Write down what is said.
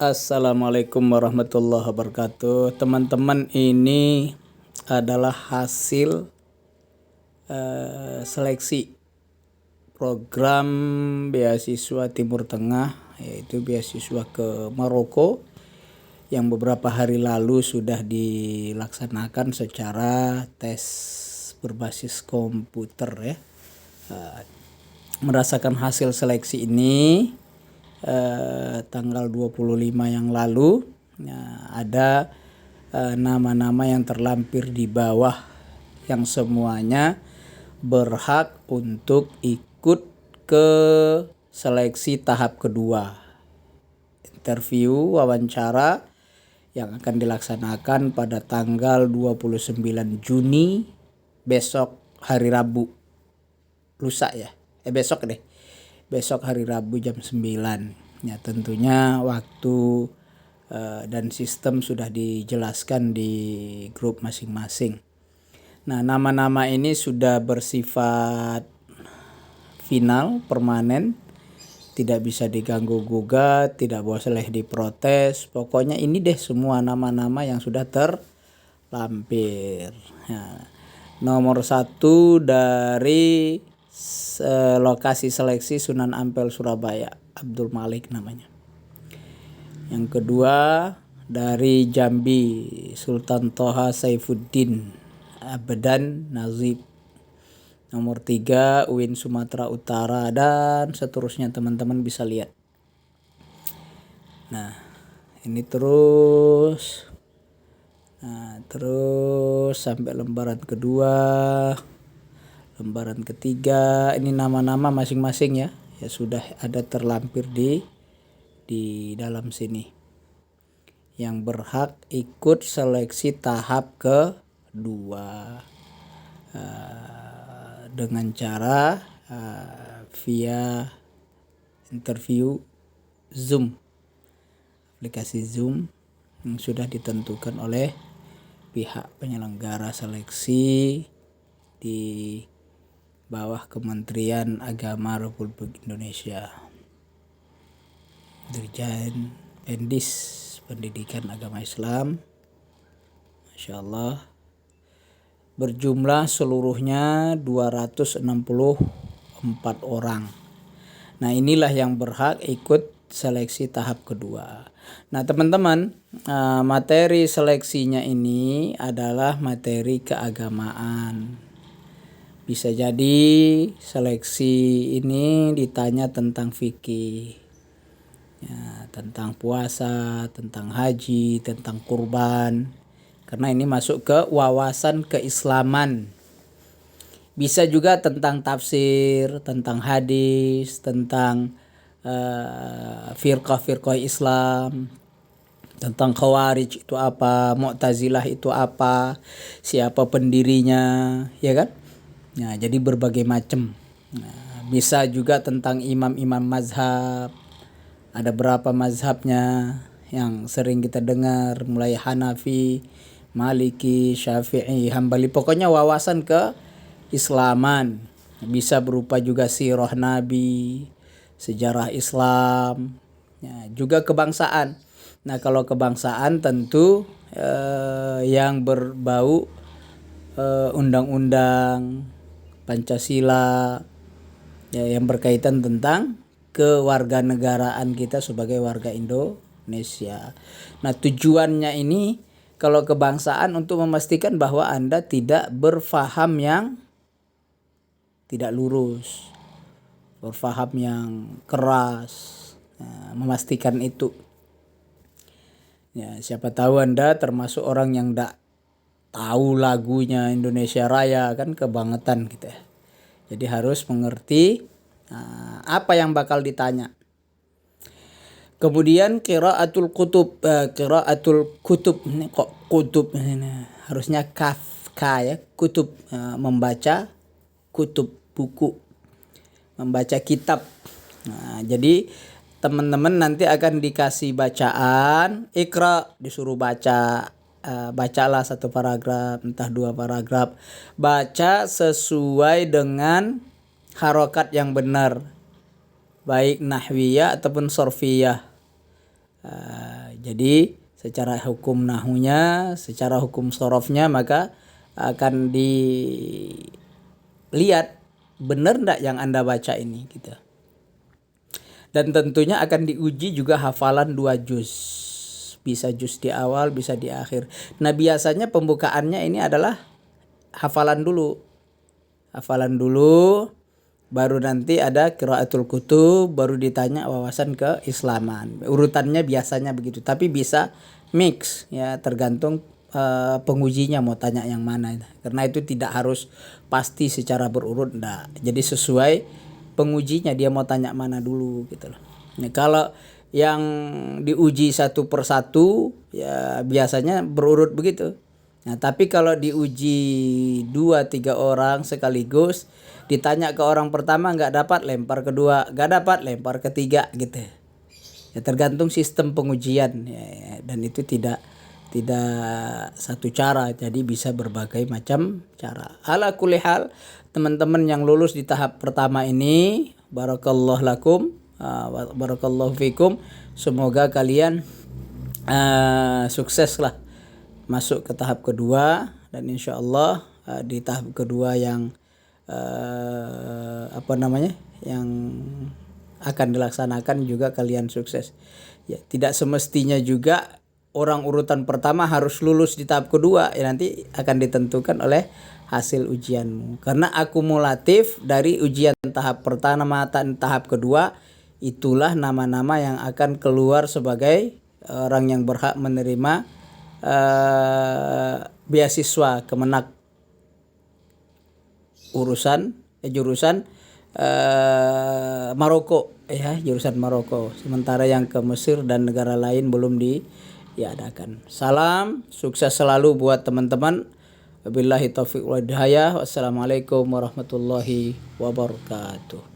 Assalamualaikum warahmatullahi wabarakatuh. Teman-teman, ini adalah hasil seleksi program beasiswa Timur Tengah, yaitu beasiswa ke Maroko yang beberapa hari lalu sudah dilaksanakan secara tes berbasis komputer ya. Merasakan hasil seleksi ini tanggal 25 yang lalu, ada nama-nama yang terlampir di bawah yang semuanya berhak untuk ikut ke seleksi tahap kedua, interview wawancara yang akan dilaksanakan pada tanggal 29 Juni besok hari Rabu, besok hari Rabu jam 9. Ya, tentunya waktu dan sistem sudah dijelaskan di grup masing-masing. Nah, nama-nama ini sudah bersifat final, permanen, tidak bisa diganggu-gugat, tidak boleh diprotes. Pokoknya ini deh semua nama-nama yang sudah terlampir. Nah, nomor 1 dari lokasi seleksi Sunan Ampel Surabaya, Abdul Malik namanya. Yang kedua dari Jambi, Sultan Toha Saifuddin Abedan Nazib. Nomor 3 UIN Sumatera Utara, dan seterusnya, teman-teman bisa lihat. Nah, ini terus sampai lembaran kedua, lembaran ketiga. Ini nama-nama masing-masing ya sudah ada terlampir di dalam sini yang berhak ikut seleksi tahap kedua dengan cara via interview Zoom, aplikasi Zoom yang sudah ditentukan oleh pihak penyelenggara seleksi di bawah Kementerian Agama Republik Indonesia, Dirjen Pendis Pendidikan Agama Islam. Masya Allah, berjumlah seluruhnya 264 orang. Nah, inilah yang berhak ikut seleksi tahap kedua. Nah, teman-teman, materi seleksinya ini adalah materi keagamaan. Bisa jadi seleksi ini ditanya tentang fikih, ya, tentang puasa, tentang haji, tentang kurban, karena ini masuk ke wawasan keislaman. Bisa juga tentang tafsir, tentang hadis, tentang firqah Islam, tentang Khawarij itu apa, Mu'tazilah itu apa, siapa pendirinya, ya kan? Nah, jadi berbagai macam. Nah, bisa juga tentang imam-imam mazhab. Ada berapa mazhabnya yang sering kita dengar, mulai Hanafi, Maliki, Syafi'i, Hambali. Pokoknya wawasan keislaman. Bisa berupa juga sirah Nabi, sejarah Islam, ya, juga kebangsaan. Nah, kalau kebangsaan tentu yang berbau undang-undang Pancasila, ya, yang berkaitan tentang kewarganegaraan kita sebagai warga Indonesia. Nah, tujuannya ini kalau kebangsaan untuk memastikan bahwa Anda tidak berfaham yang tidak lurus, berfaham yang keras. Nah, memastikan itu. Ya, siapa tahu Anda termasuk orang yang tidak tahu lagunya Indonesia Raya, kan kebangetan gitu ya. Jadi harus mengerti apa yang bakal ditanya. Kemudian qiraatul kutub, ini kok kutub ini, harusnya kafka ya, kutub, membaca kutub, buku, membaca kitab. Nah, jadi teman-teman nanti akan dikasih bacaan, ikra, disuruh baca. Bacalah 1 paragraf, entah 2 paragraf. Baca sesuai dengan harokat yang benar, baik nahwiyah ataupun sorfiyah. Jadi secara hukum nahunya, secara hukum sorofnya, maka akan dilihat benar enggak yang Anda baca ini gitu. Dan tentunya akan diuji juga hafalan 2 juz. Bisa juz di awal, bisa di akhir. Nah, biasanya pembukaannya ini adalah hafalan dulu. Hafalan dulu, baru nanti ada qiraatul kutub, baru ditanya wawasan keislaman. Urutannya biasanya begitu, tapi bisa mix ya, tergantung pengujinya mau tanya yang mana. Karena itu tidak harus pasti secara berurut, enggak. Jadi sesuai pengujinya dia mau tanya mana dulu gitu loh. Nah, kalau yang diuji satu persatu ya biasanya berurut begitu. Nah, tapi kalau diuji 2-3 orang sekaligus, ditanya ke orang pertama nggak dapat, lempar kedua, nggak dapat, lempar ketiga gitu. Ya tergantung sistem pengujian ya, dan itu tidak satu cara, jadi bisa berbagai macam cara. Ala kulli hal, teman-teman yang lulus di tahap pertama ini, barakallahu lakum, barakallahu fikum, semoga kalian sukses lah masuk ke tahap kedua, dan insya Allah di tahap kedua yang yang akan dilaksanakan juga kalian sukses. Ya, tidak semestinya juga orang urutan pertama harus lulus di tahap kedua, ya nanti akan ditentukan oleh hasil ujianmu. Karena akumulatif dari ujian tahap pertama dan tahap kedua, itulah nama-nama yang akan keluar sebagai orang yang berhak menerima beasiswa Kemenak jurusan Maroko ya, jurusan Maroko. Sementara yang ke Mesir dan negara lain belum diadakan. Salam sukses selalu buat teman-teman. Wabillahi taufiq wal hidayah. Wassalamualaikum warahmatullahi wabarakatuh.